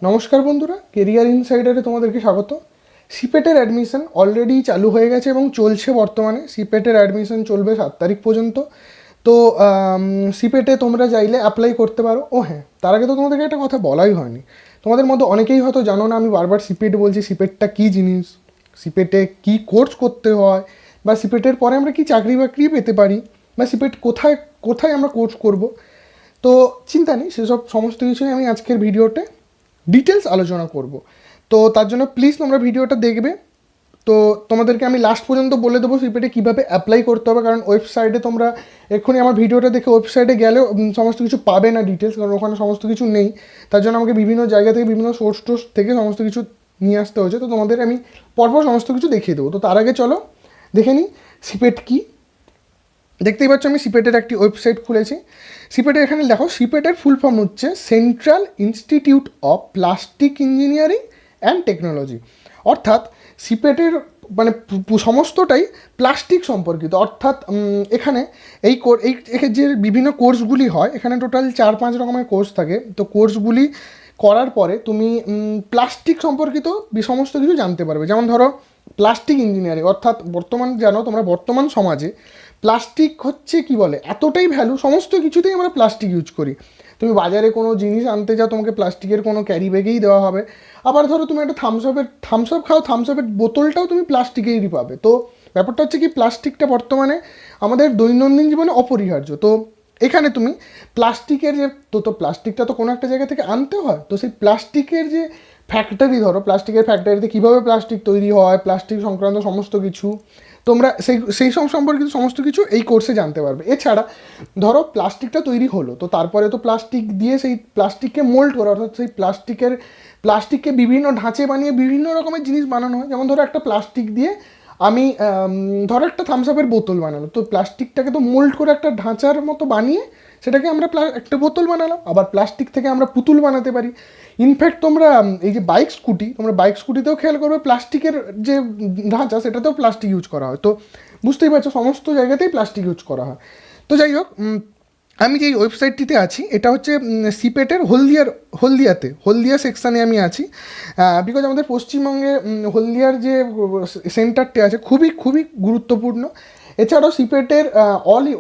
নমস্কার বন্ধুরা, কেরিয়ার ইনসাইডারে তোমাদেরকে স্বাগত। সিপেটের অ্যাডমিশন অলরেডি চালু হয়ে গেছে এবং চলছে বর্তমানে। সিপেটের অ্যাডমিশন চলবে 7 তারিখ পর্যন্ত। তো সিপেটে তোমরা চাইলে অ্যাপ্লাই করতে পারো। ও হ্যাঁ, তার আগে তো তোমাদেরকে একটা কথা বলাই হয়নি। তোমাদের মধ্যে অনেকেই হয়তো জানো না, আমি বারবার সিপেট বলছি। সিপেটটা কী জিনিস, সিপেটে কী কোর্স করতে হয়, বা সিপেটের পরে আমরা কি চাকরি বাকরি পেতে পারি, বা সিপেট কোথায় কোথায় আমরা কোর্স করব। তো চিন্তা নেই, সেসব সমস্ত কিছুই আমি আজকের ভিডিওতে ডিটেলস আলোচনা করব। তো তার জন্য প্লিজ তোমরা ভিডিওটা দেখবে। তো তোমাদেরকে আমি লাস্ট পর্যন্ত বলে দেবো সিপেটে কীভাবে অ্যাপ্লাই করতে হবে, কারণ ওয়েবসাইটে তোমরা এক্ষুনি আমার ভিডিওটা দেখে ওয়েবসাইটে গেলেও সমস্ত কিছু পাবে না ডিটেলস, কারণ ওখানে সমস্ত কিছু নেই। তার জন্য আমাকে বিভিন্ন জায়গা থেকে বিভিন্ন সোর্স টোর্স থেকে সমস্ত কিছু নিয়ে আসতে হয়েছে। তো তোমাদের আমি পরপর সমস্ত কিছু দেখিয়ে দেবো। তো তার আগে চলো দেখে নিই সিপেট কী। দেখতেই পাচ্ছ আমি সিপেটের একটি ওয়েবসাইট খুলেছি। সিপেটের এখানে দেখো, সিপেটের ফুল ফর্ম হচ্ছে central institute of plastic engineering and technology. অর্থাৎ সিপেটের মানে সমস্তটাই প্লাস্টিক সম্পর্কিত। অর্থাৎ এখানে এই যে বিভিন্ন কোর্সগুলি হয়, এখানে টোটাল 4-5 রকমের কোর্স থাকে। তো কোর্সগুলি করার পরে তুমি প্লাস্টিক সম্পর্কিত সমস্ত কিছু জানতে পারবে। যেমন ধরো প্লাস্টিক ইঞ্জিনিয়ারিং, অর্থাৎ বর্তমান জানো তোমরা, বর্তমান সমাজে প্লাস্টিক হচ্ছে কি বলে, এতটাই ভ্যালু, সমস্ত কিছুতেই আমরা প্লাস্টিক ইউজ করি। তুমি বাজারে কোনো জিনিস আনতে যাও, তোমাকে প্লাস্টিকের কোনো ক্যারি ব্যাগেই দেওয়া হবে। আবার ধরো তুমি একটা থামস আপ খাও, থামস আপের বোতলটাও তুমি প্লাস্টিকেরই পাবে। তো ব্যাপারটা হচ্ছে কি, প্লাস্টিকটা বর্তমানে আমাদের দৈনন্দিন জীবনে অপরিহার্য। তো এখানে তুমি প্লাস্টিকের যে তো প্লাস্টিকটা তো কোনো একটা জায়গা থেকে আনতে হয়। তো সেই প্লাস্টিকের যে ফ্যাক্টরি, ধরো প্লাস্টিকের ফ্যাক্টরিতে কীভাবে প্লাস্টিক তৈরি হয়, প্লাস্টিক সংক্রান্ত সমস্ত কিছু তোমরা সেই সব সম্পর্কিত সমস্ত কিছু এই কোর্সে জানতে পারবে। এছাড়া ধরো প্লাস্টিকটা তৈরি হলো, তো তারপরে তো প্লাস্টিক দিয়ে সেই প্লাস্টিককে মোল্ড করা, অর্থাৎ সেই প্লাস্টিককে বিভিন্ন ঢাঁচে বানিয়ে বিভিন্ন রকমের জিনিস বানানো হয়। যেমন ধরো একটা প্লাস্টিক দিয়ে আমি ধরো একটা থামস আপের বোতল বানালো, তো প্লাস্টিকটাকে তো মোল্ড করে একটা ঢাঁচার মতো বানিয়ে সেটাকে আমরা একটা বোতল বানালাম। আবার প্লাস্টিক থেকে আমরা পুতুল বানাতে পারি। ইনফ্যাক্ট তোমরা এই যে তোমরা বাইক স্কুটিতেও খেয়াল করবে, প্লাস্টিকের যে ঢাঁচা সেটাতেও প্লাস্টিক ইউজ করা হয়। তো বুঝতেই পারছো, সমস্ত জায়গাতেই প্লাস্টিক ইউজ করা হয়। তো যাই হোক, আমি যে ওয়েবসাইটটিতে আছি এটা হচ্ছে সিপেটের হলদিয়া সেকশানে আমি আছি। বিকজ আমাদের পশ্চিমবঙ্গে হলদিয়ার যে সেন্টারটি আছে খুবই খুবই গুরুত্বপূর্ণ। এছাড়াও সিপেটের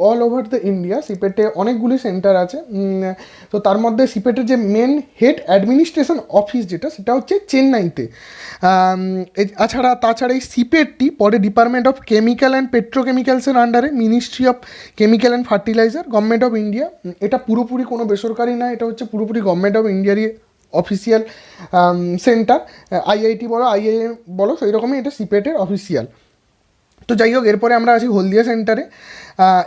অল ওভার দ্য ইন্ডিয়া সিপেটে অনেকগুলি সেন্টার আছে। তো তার মধ্যে সিপেটের যে মেন হেড অ্যাডমিনিস্ট্রেশন অফিস যেটা, সেটা হচ্ছে চেন্নাইতে। তাছাড়া এই সিপেটটি পরে ডিপার্টমেন্ট অফ কেমিক্যাল অ্যান্ড পেট্রোকেমিক্যালসের আন্ডারে, ministry of chemical and fertiliser, government of India. এটা পুরোপুরি কোনো বেসরকারি না, এটা হচ্ছে পুরোপুরি গভর্নমেন্ট অফ ইন্ডিয়ারই অফিসিয়াল সেন্টার। আইআইটি বলো, আইআইএম বলো, সেই রকমই এটা সিপেটের অফিসিয়াল। তো যাই হোক, এরপরে আমরা আছি হলদিয়া সেন্টারে।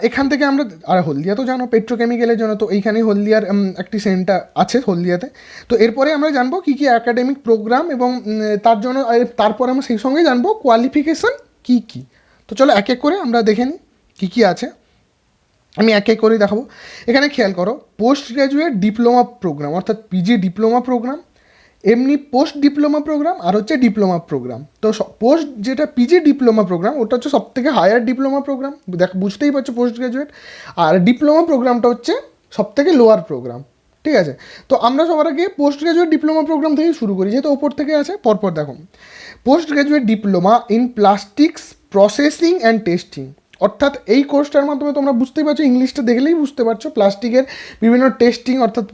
এখান থেকে আমরা, আর হলদিয়া তো জানো পেট্রোকেমিক্যালের জন্য, তো এইখানেই হলদিয়ার একটি সেন্টার আছে হলদিয়াতে। তো এরপরে আমরা জানবো কী কী অ্যাকাডেমিক প্রোগ্রাম, এবং তার জন্য তারপরে আমরা সেই সঙ্গে জানবো কোয়ালিফিকেশান কী কী। তো চলো এক এক করে আমরা দেখে নিই কী কী আছে। আমি এক এক করেই দেখাবো। এখানে খেয়াল করো, পোস্ট গ্র্যাজুয়েট ডিপ্লোমা প্রোগ্রাম, অর্থাৎ পিজি ডিপ্লোমা প্রোগ্রাম, এমনি পোস্ট ডিপ্লোমা প্রোগ্রাম, আর হচ্ছে ডিপ্লোমা প্রোগ্রাম। তো পোস্ট যেটা পিজি ডিপ্লোমা প্রোগ্রাম, ওটা হচ্ছে সবথেকে হায়ার ডিপ্লোমা প্রোগ্রাম, বুঝতেই পারছো পোস্ট গ্র্যাজুয়েট। আর ডিপ্লোমা প্রোগ্রামটা হচ্ছে সবথেকে লোয়ার প্রোগ্রাম, ঠিক আছে। তো আমরা সবার আগে পোস্ট গ্র্যাজুয়েট ডিপ্লোমা প্রোগ্রাম থেকে শুরু করি, যেহেতু ওপর থেকে আছে পরপর দেখো। Post graduate diploma in plastics processing and testing, অর্থাৎ এই কোর্সটার মাধ্যমে তোমরা বুঝতেই পারছো, ইংলিশটা দেখলেই বুঝতে পারছো, প্লাস্টিকের বিভিন্ন টেস্টিং, অর্থাৎ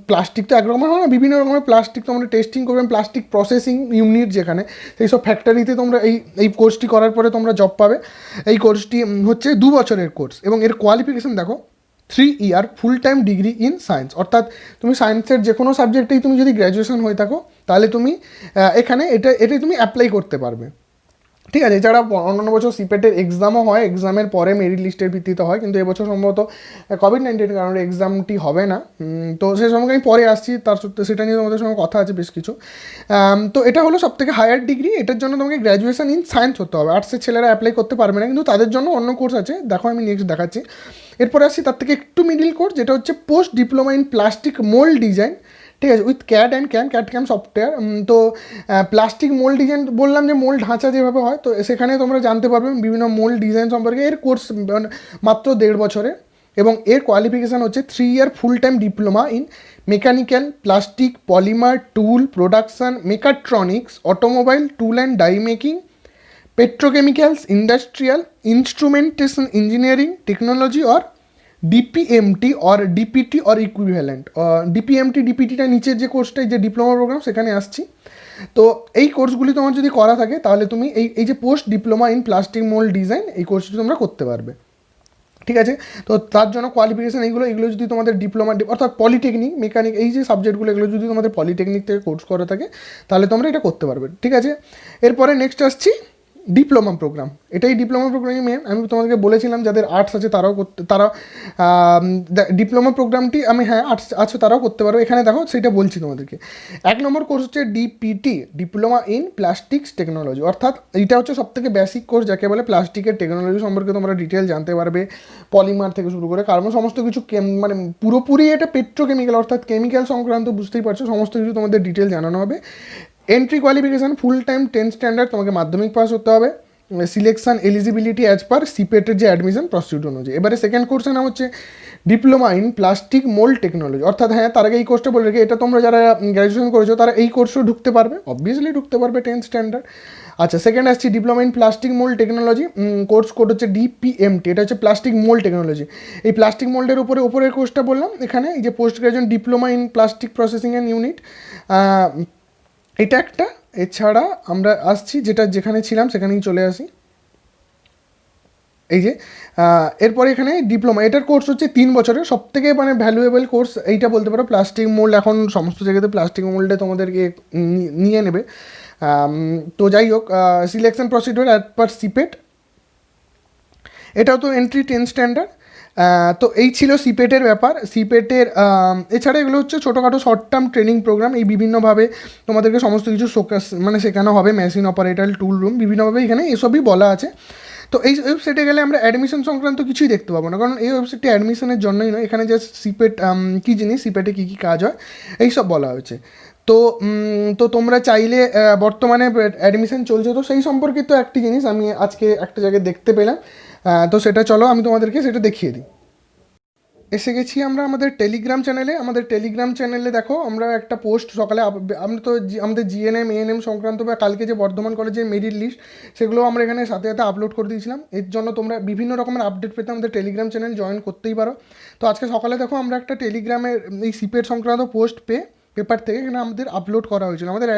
প্লাস্টিক তো একরকম হয় না, বিভিন্ন রকমের প্লাস্টিক তোমরা টেস্টিং করবেন, প্লাস্টিক প্রসেসিং ইউনিট যেখানে, সেই সব ফ্যাক্টরিতে তোমরা এই কোর্সটি করার পরে তোমরা জব পাবে। এই কোর্সটি হচ্ছে 2 বছরের কোর্স, এবং এর কোয়ালিফিকেশান দেখো 3 year full time degree in science. অর্থাৎ তুমি সায়েন্সের যে কোনো সাবজেক্টেই তুমি যদি গ্র্যাজুয়েশন হয়ে থাকো, তাহলে তুমি এখানে এটাই তুমি অ্যাপ্লাই করতে পারবে, ঠিক আছে। এছাড়া অন্যান্য বছর সিপেটের এক্সামও হয়, এক্সামের পরে মেরিট লিস্টের ভিত্তিতে হয়, কিন্তু এবছর সম্ভবত কোভিড-19 কারণে এক্সামটি হবে না। তো সেই সঙ্গে আমি পরে আসছি, সেটা নিয়ে তোমাদের সঙ্গে কথা আছে বেশ কিছু। তো এটা হলো সবথেকে হায়ার ডিগ্রি, এটার জন্য তোমাকে গ্র্যাজুয়েশন ইন সায়েন্স হতে হবে। আর্টসের ছেলেরা অ্যাপ্লাই করতে পারবে না, কিন্তু তাদের জন্য অন্য কোর্স আছে, দেখো আমি নেক্সট দেখাচ্ছি। এরপরে আসছি তার থেকে একটু মিডিল কোর্স, যেটা হচ্ছে post diploma in plastic mould design, ঠিক আছে, উইথ ক্যাড ক্যাম সফটওয়্যার। তো প্লাস্টিক মোল্ড ডিজাইন বললাম, যে মোল্ড ঢাঁচা যেভাবে হয়, তো সেখানে তোমরা জানতে পারবে বিভিন্ন মোল্ড ডিজাইন সম্পর্কে। এর কোর্স মাত্র 1.5 বছরে, এবং এর কোয়ালিফিকেশান হচ্ছে 3 year full time diploma in mechanical, plastic, polymer, tool production, mechatronics, automobile, tool and die making, petrochemicals, industrial, instrumentation engineering technology or DPMT or DPT or equivalent. DPMT ডিপিটিটা নিচের যে কোর্সটাই যে ডিপ্লোমা প্রোগ্রাম সেখানে আসছি। তো এই কোর্সগুলি তোমার যদি করা থাকে তাহলে তুমি এই যে post diploma in plastic mould design এই কোর্সটি তোমরা করতে পারবে, ঠিক আছে। তো তার জন্য কোয়ালিফিকেশান এগুলো যদি তোমাদের ডিপ্লোমা অর্থাৎ পলিটেকনিক, মেকানিক, এই যে সাবজেক্টগুলো এগুলো যদি তোমাদের পলিটেকনিক থেকে কোর্স করা থাকে তাহলে তোমরা এটা করতে পারবে, ঠিক আছে। এরপরে নেক্সট আসছি ডিপ্লোমা প্রোগ্রাম। এটাই ডিপ্লোমা প্রোগ্রামে আমি তোমাদেরকে বলেছিলাম যাদের আর্টস আছে তারা ডিপ্লোমা প্রোগ্রামটি আর্টস আছে তারাও করতে পারো। এখানে দেখো সেটা বলছি তোমাদেরকে। 1 নম্বর কোর্স হচ্ছে DPT, diploma in plastics technology, অর্থাৎ এইটা হচ্ছে সবথেকে বেসিক কোর্স যাকে বলে প্লাস্টিকের টেকনোলজি সম্পর্কে তোমরা ডিটেল জানতে পারবে, পলিমার থেকে শুরু করে কার্বন সমস্ত কিছু মানে পুরোপুরি এটা পেট্রোকেমিক্যাল অর্থাৎ কেমিক্যাল সংক্রান্ত, বুঝতেই পারছো সমস্ত কিছু তোমাদের ডিটেল জানানো হবে। Entry qualification full time 10 standard, তোমাকে মাধ্যমিক পাস হতে হবে। সিলেকশন এলিজিবিলিটি অ্যাজ পার সিপেটের যে অ্যাডমিশন প্রসিডিউর অনুযায়ী। এবারে সেকেন্ড কোর্সের নাম হচ্ছে diploma in plastic mould technology, অর্থাৎ তার আগে এই কোর্সটা বলে রেখে এটা তোমরা যারা গ্র্যাজুয়েশন করেছো তারা এই কোর্সও ঢুকতে পারবে, অবভিয়াসলি ঢুকতে পারবে 10 স্ট্যান্ডার্ড। আচ্ছা, সেকেন্ড আসছি diploma in plastic mould technology, course code হচ্ছে ডিপিএমটি, এটা হচ্ছে প্লাস্টিক মোল্ড টেকনোলজি। এই প্লাস্টিক মোল্ডের উপরের কোর্সটা বললাম এখানে, এই যে post graduate diploma in plastic processing and unit, এটা একটা। এছাড়া আমরা আসছি যেখানে ছিলাম সেখানেই চলে আসি। এই যে এরপরে এখানে ডিপ্লোমা, এটার কোর্স হচ্ছে 3 বছরের, সবথেকে মানে ভ্যালুয়েবল কোর্স এইটা বলতে পারো। প্লাস্টিক মোল্ড এখন সমস্ত জায়গাতে প্লাস্টিক মোল্ডে তোমাদেরকে নিয়ে নেবে। তো যাই হোক, সিলেকশন প্রসিডিওর অ্যাজ পার সিপেট, এটাও তো এন্ট্রি 10 স্ট্যান্ডার্ড। তো এই ছিল সিপেটের ব্যাপার। সিপেটের এছাড়া এগুলো হচ্ছে ছোটোখাটো শর্ট টার্ম ট্রেনিং প্রোগ্রাম, এই বিভিন্নভাবে তোমাদেরকে সমস্ত কিছু শেখানো হবে, মেশিন অপারেটার, টুল রুম, বিভিন্নভাবে এখানে এসবই বলা আছে। তো এই ওয়েবসাইটে গেলে আমরা অ্যাডমিশন সংক্রান্ত কিছুই দেখতে পাবো না, কারণ এই ওয়েবসাইটটি অ্যাডমিশনের জন্যই নয়, এখানে জাস্ট সিপেট কী জিনিস, সিপেটে কী কী কাজ হয় এইসব বলা হয়েছে। তো তোমরা চাইলে বর্তমানে অ্যাডমিশন চলছে, তো সেই সম্পর্কিত একটি জিনিস আমি আজকে একটা জায়গায় দেখতে পেলাম, তো সেটা চলো আমি তোমাদেরকে সেটা দেখিয়ে দিই। এসে গেছি আমরা আমাদের টেলিগ্রাম চ্যানেলে। আমাদের টেলিগ্রাম চ্যানেলে দেখো আমরা একটা পোস্ট সকালে, আমরা তো আমাদের জিএনএম এএনএম সংক্রান্ত বা কালকে যে বর্ধমান কলেজের মেরিট লিস্ট সেগুলো আমরা এখানে সাথে সাথে আপলোড করে দিয়েছিলাম। এর জন্য তোমরা বিভিন্ন রকমের আপডেট পেতে আমাদের টেলিগ্রাম চ্যানেল জয়েন করতেই পারো। তো আজকে সকালে দেখো আমরা একটা টেলিগ্রামের এই সিপেট সংক্রান্ত পোস্ট পেপার থেকে এখানে আমাদের আপলোড করা হয়েছিল, আমাদের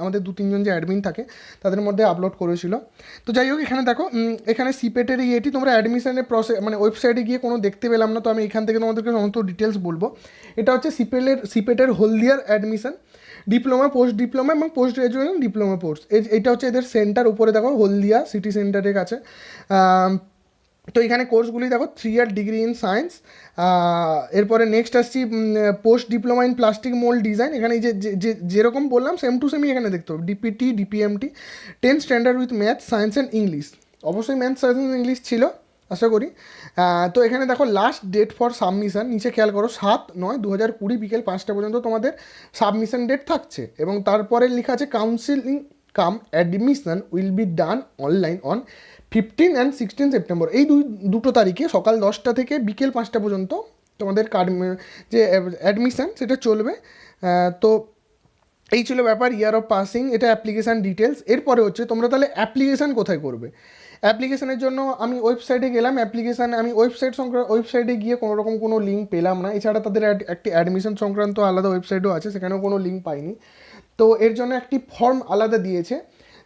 আমাদের 2-3 জন যে অ্যাডমিন থাকে তাদের মধ্যে আপলোড করেছিল। তো যাই হোক, এখানে দেখো এখানে সিপেটের এটি তোমরা অ্যাডমিশনের প্রসেস মানে ওয়েবসাইটে গিয়ে কোনো দেখতে পেলাম না, তো আমি এখান থেকে তোমাদেরকে সমস্ত ডিটেলস বলবো। এটা হচ্ছে সিপেটের হলদিয়ার অ্যাডমিশন ডিপ্লোমা, পোস্ট ডিপ্লোমা এবং পোস্ট গ্রাজুয়েশন ডিপ্লোমা কোর্স। এইটা হচ্ছে এদের সেন্টার, উপরে দেখো হলদিয়া সিটি সেন্টারের কাছে। তো এখানে কোর্সগুলি দেখো 3 ইয়ার ডিগ্রি ইন সায়েন্স। এরপরে নেক্সট আসছি post diploma in plastic mould design, এখানে এই যেরকম বললাম সেম টু সেমই এখানে দেখতে হবে। DPT DPMT 10 standard with math, science and English, অবশ্যই ম্যাথ, সায়েন্স অ্যান্ড ইংলিশ ছিল আশা করি। তো এখানে দেখো লাস্ট ডেট ফর সাবমিশন, নিচে খেয়াল করো 7/9/2020 বিকেল 5টা পর্যন্ত তোমাদের সাবমিশন ডেট থাকছে, এবং তারপরে লেখা আছে counselling cum admission will be done online on 15 and 16 September. এই দুটো তারিখে সকাল 10টা থেকে বিকেল 5টা পর্যন্ত তোমাদের যে অ্যাডমিশান সেটা চলবে। তো এই ছিল ব্যাপার, ইয়ার অফ পাসিং, এটা অ্যাপ্লিকেশান ডিটেলস। এরপরে হচ্ছে তোমরা তাহলে অ্যাপ্লিকেশান কোথায় করবে। অ্যাপ্লিকেশানের জন্য আমি ওয়েবসাইটে গেলাম, আমি ওয়েবসাইটে গিয়ে কোনো রকম কোনো লিঙ্ক পেলাম না। এছাড়া তাদের একটি অ্যাডমিশন সংক্রান্ত আলাদা ওয়েবসাইটও আছে, সেখানেও কোনো লিঙ্ক পাইনি। তো এর জন্য একটি ফর্ম আলাদা দিয়েছে,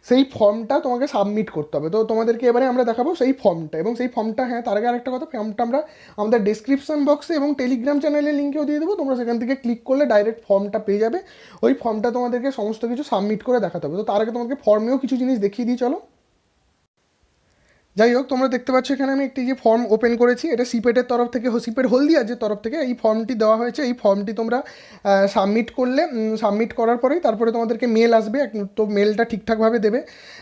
সেই ফর্মটা তোমাকে সাবমিট করতে হবে। তো তোমাদেরকে এবারে আমরা দেখাবো সেই ফর্মটা, এবং সেই ফর্মটা তার আগে আরেকটা কথা, ফর্মটা আমরা আমাদের ডেসক্রিপশন বক্সে এবং টেলিগ্রাম চ্যানেলের লিঙ্কেও দিয়ে দেবো, তোমরা সেখান থেকে ক্লিক করলে ডাইরেক্ট ফর্মটা পেয়ে যাবে। ওই ফর্মটা তোমাদেরকে সমস্ত কিছু সাবমিট করে দেখাতে হবে। তো তার আগে তোমাকে ফর্মেও কিছু জিনিস দেখিয়ে দিই, চলো। যাই হোক, তোমরা দেখতে পাচ্ছ এখানে আমি একটি যে ফর্ম ওপেন করেছি, এটা সিপেটের তরফ থেকে, সিপেট হলদিয়ার যে তরফ থেকে এই ফর্মটি দেওয়া হয়েছে। এই ফর্মটি তোমরা সাবমিট করার পরেই তারপরে তোমাদেরকে মেল আসবে, তো মেলটা ঠিকঠাকভাবে দেবে।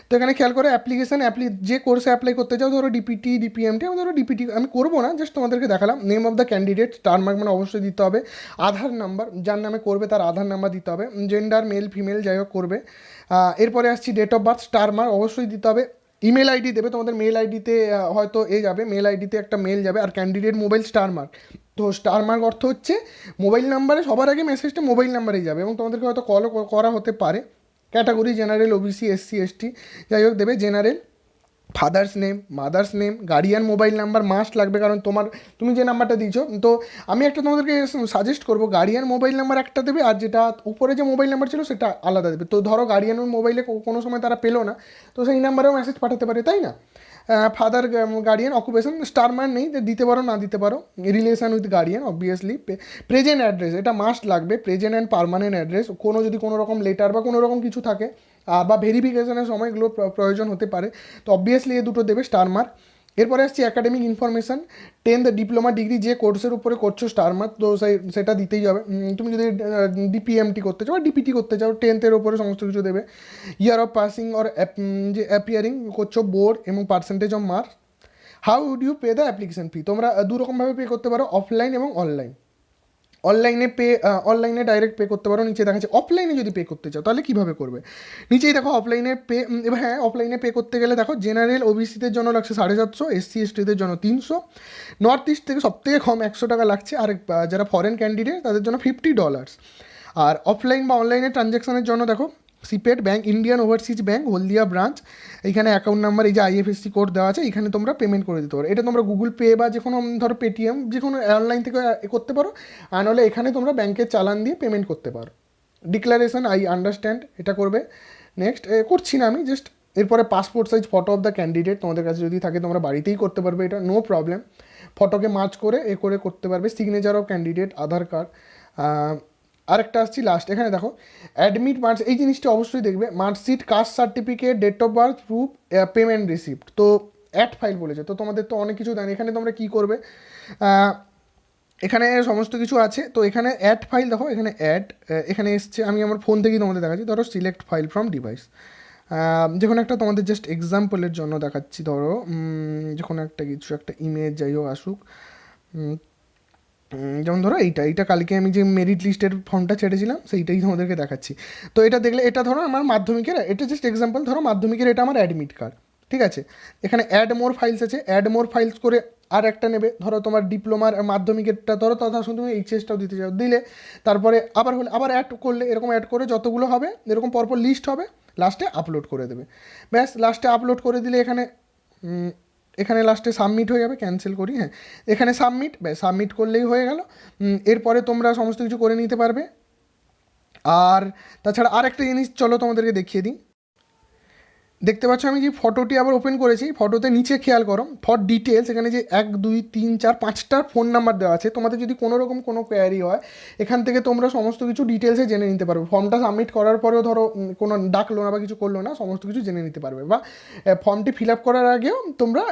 তো এখানে খেয়াল করে অ্যাপ্লিকেশান যে কোর্সে অ্যাপ্লাই করতে চাও, ধরো ডিপিটি ডিপিএমটি, আমি ধরো ডিপিটি আমি করবো না, জাস্ট তোমাদেরকে দেখালাম। Name of the candidate, star mark মানে অবশ্যই দিতে হবে। আধার নাম্বার, যার নামে করবে তার আধার নাম্বার দিতে হবে। জেন্ডার মেল ফিমেল যাই হোক করবে। এরপরে আসছি date of birth, star mark অবশ্যই দিতে হবে। ইমেল আইডি দেবে, তোমাদের মেল আইডিতে হয়তো যাবে, মেল আইডিতে একটা মেল যাবে, আর ক্যান্ডিডেট মোবাইল স্টার মার্ক। তো স্টার মার্ক অর্থ হচ্ছে মোবাইল নাম্বারে সবার আগে মেসেজটা মোবাইল নাম্বারেই যাবে, এবং তোমাদেরকে হয়তো কলও করা হতে পারে। Category general, OBC, SC, ST, যাই হোক দেবে general. Father's name, mother's name, guardian mobile number must লাগবে, কারণ তুমি যে নাম্বারটা দিয়েছো। তো আমি একটা তোমাদেরকে সাজেস্ট করবো, গার্ডিয়ান মোবাইল নাম্বার একটা দেবে, আর যেটা উপরে যে মোবাইল নাম্বার ছিল সেটা আলাদা দেবে। তো ধরো গার্ডিয়ানের মোবাইলে কোনো সময় তারা পেলো না, তো সেই নাম্বারেও মেসেজ পাঠাতে পারে, তাই না? Father, guardian, occupation, star mark নেই, দিতে পারো না দিতে পারো। Relation with guardian obviously. Present address, এটা মাস্ট লাগবে, প্রেজেন্ট অ্যান্ড পার্মানেন্ট অ্যাড্রেস। যদি কোনো রকম লেটার বা কোনো রকম কিছু থাকে বা ভেরিফিকেশনের সময় এগুলো প্রয়োজন হতে পারে, তো অবভিয়াসলি এই দুটো দেবে স্টার মার্ক। এরপরে আসছি academic information, 10th diploma degree যে কোর্সের উপরে করছো স্টার মার্ক, তো সেটা দিতেই হবে। তুমি যদি ডিপিএমটি করতে চাও বা ডিপিটি করতে চাও, 10th উপরে সমস্ত কিছু দেবে। ইয়ার অফ পাসিং অর যে অ্যাপিয়ারিং করছো বোর্ড, এবং percentage of marks. How would you pay the application fee, তোমরা দুরকমভাবে পে করতে পারো, অফলাইন এবং অনলাইন। অনলাইনে ডাইরেক্ট পে করতে পারো, নিচে দেখাচ্ছে। অফলাইনে যদি পে করতে চাও তাহলে কীভাবে করবে, নিচেই দেখো অফলাইনে পে। এবার হ্যাঁ, অফলাইনে পে করতে গেলে দেখো জেনারেল ওবিসিদের জন্য লাগছে 750, এসসি এসটিদের জন্য 300, নর্থ ইস্ট থেকে সবথেকে কম 100 টাকা লাগছে, আর যারা ফরেন ক্যান্ডিডেট তাদের জন্য $50। আর অফলাইন বা অনলাইনে ট্রানজ্যাকশনের জন্য দেখো CIPET bank, Indian overseas bank, Haldia branch, এইখানে অ্যাকাউন্ট নাম্বার, এই যে আইএফএসসি কোড দেওয়া আছে, এখানে তোমরা পেমেন্ট করে দিতে পারো। এটা তোমরা গুগল পে বা যে কোনো ধরো পেটিএম, যে কোনো অনলাইন থেকে করতে পারো, আর নাহলে এখানে তোমরা ব্যাঙ্কের চালান দিয়ে পেমেন্ট করতে পারো। ডিক্লারেশন আই আন্ডারস্ট্যান্ড, এটা করবে। নেক্সট করছি না আমি, জাস্ট এরপরে passport size photo of the candidate তোমাদের কাছে যদি থাকে তোমরা বাড়িতেই করতে পারবে, এটা নো প্রবলেম। ফটোকে মার্চ করে করতে পারবে। Signature of candidate, Aadhaar card. আরেকটা আসছি লাস্ট, এখানে দেখো অ্যাডমিট মার্কস, এই জিনিসটা অবশ্যই দেখবে। Marksheet, caste certificate, date of birth, proof, payment receipt. তো অ্যাড ফাইল বলেছে, তো তোমাদের তো অনেক কিছু দেন, এখানে তোমরা কী করবে, এখানে সমস্ত কিছু আছে। তো এখানে অ্যাড ফাইল দেখো, এখানে এখানে এসছে, আমি আমার ফোন থেকেই তোমাদের দেখাচ্ছি। ধরো সিলেক্ট ফাইল ফ্রম ডিভাইস, যে কোনো একটা তোমাদের জাস্ট এক্সাম্পলের জন্য দেখাচ্ছি। ধরো যে কোনো একটা ইমেজ যাই হোক আসুক, যেমন ধরো এইটা কালকে আমি যে মেরিট লিস্টের ফর্মটা ছেড়েছিলাম সেইটাই তোমাদেরকে দেখাচ্ছি। তো এটা দেখলে, এটা ধরো আমার মাধ্যমিকের, এটা জাস্ট এক্সাম্পল, ধরো মাধ্যমিকের এটা আমার অ্যাডমিট কার্ড, ঠিক আছে। এখানে অ্যাড মোর ফাইলস আছে, অ্যাড মোর ফাইলস করে আর একটা নেবে। ধরো তোমার ডিপ্লোমার মাধ্যমিকেরটা ধরো, তথা শুধু তুমি এইচএসটাও দিতে চাও, দিলে তারপরে আবার অ্যাড করলে, এরকম অ্যাড করে যতগুলো হবে এরকম পরপর লিস্ট হবে, লাস্টে আপলোড করে দেবে। ব্যাস, লাস্টে আপলোড করে দিলে এখানে লাস্টে সাবমিট হয়ে যাবে। ক্যান্সেল করি, হ্যাঁ, এখানে সাবমিট করলেই হয়ে গেল। এরপরে তোমরা সমস্ত কিছু করে নিতে পারবে। আর তাছাড়া আরেকটা জিনিস চলো তোমাদেরকে দেখিয়ে দিই। দেখতে পাচ্ছ আমি যে ফটোটি আবার ওপেন করেছি, ফটোতে নিচে খেয়াল করো ফর ডিটেলস, এখানে যে 1 2 3 4 5টা ফোন নাম্বার দেওয়া আছে। তোমাদের যদি কোনো রকম কোনো কোয়ারি হয়, এখান থেকে তোমরা সমস্ত কিছু ডিটেলসে জেনে নিতে পারবে। ফর্মটা সাবমিট করার পরেও ধরো কোনো ডাকলো না বা কিছু করলো না, সমস্ত কিছু জেনে নিতে পারবে। বা ফর্মটি ফিল আপ করার আগেও তোমরা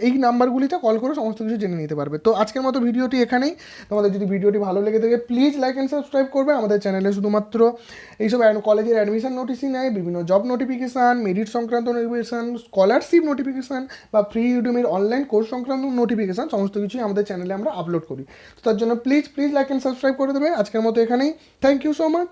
এই নাম্বারগুলিতে কল করে সমস্ত কিছু জেনে নিতে পারবে। তো আজকের মতো ভিডিওটি এখানেই। তোমাদের যদি ভিডিওটি ভালো লেগে থাকে প্লিজ লাইক অ্যান্ড সাবস্ক্রাইব করবে। আমাদের চ্যানেলে শুধুমাত্র এইসব কলেজের অ্যাডমিশন নোটিশই নেয়, বিভিন্ন জব নোটিফিকেশান, মেরিট সংক্রান্ত নোটিফিকেশান, স্কলারশিপ নোটিফিকেশান বা ফ্রি ইউডেমির অনলাইন কোর্স সংক্রান্ত নোটিফিকেশান, সমস্ত কিছুই আমাদের চ্যানেলে আমরা আপলোড করি। তো তার জন্য প্লিজ লাইক অ্যান্ড সাবস্ক্রাইব করে দেবে। আজকের মতো এখানেই, থ্যাংক ইউ সো মাচ।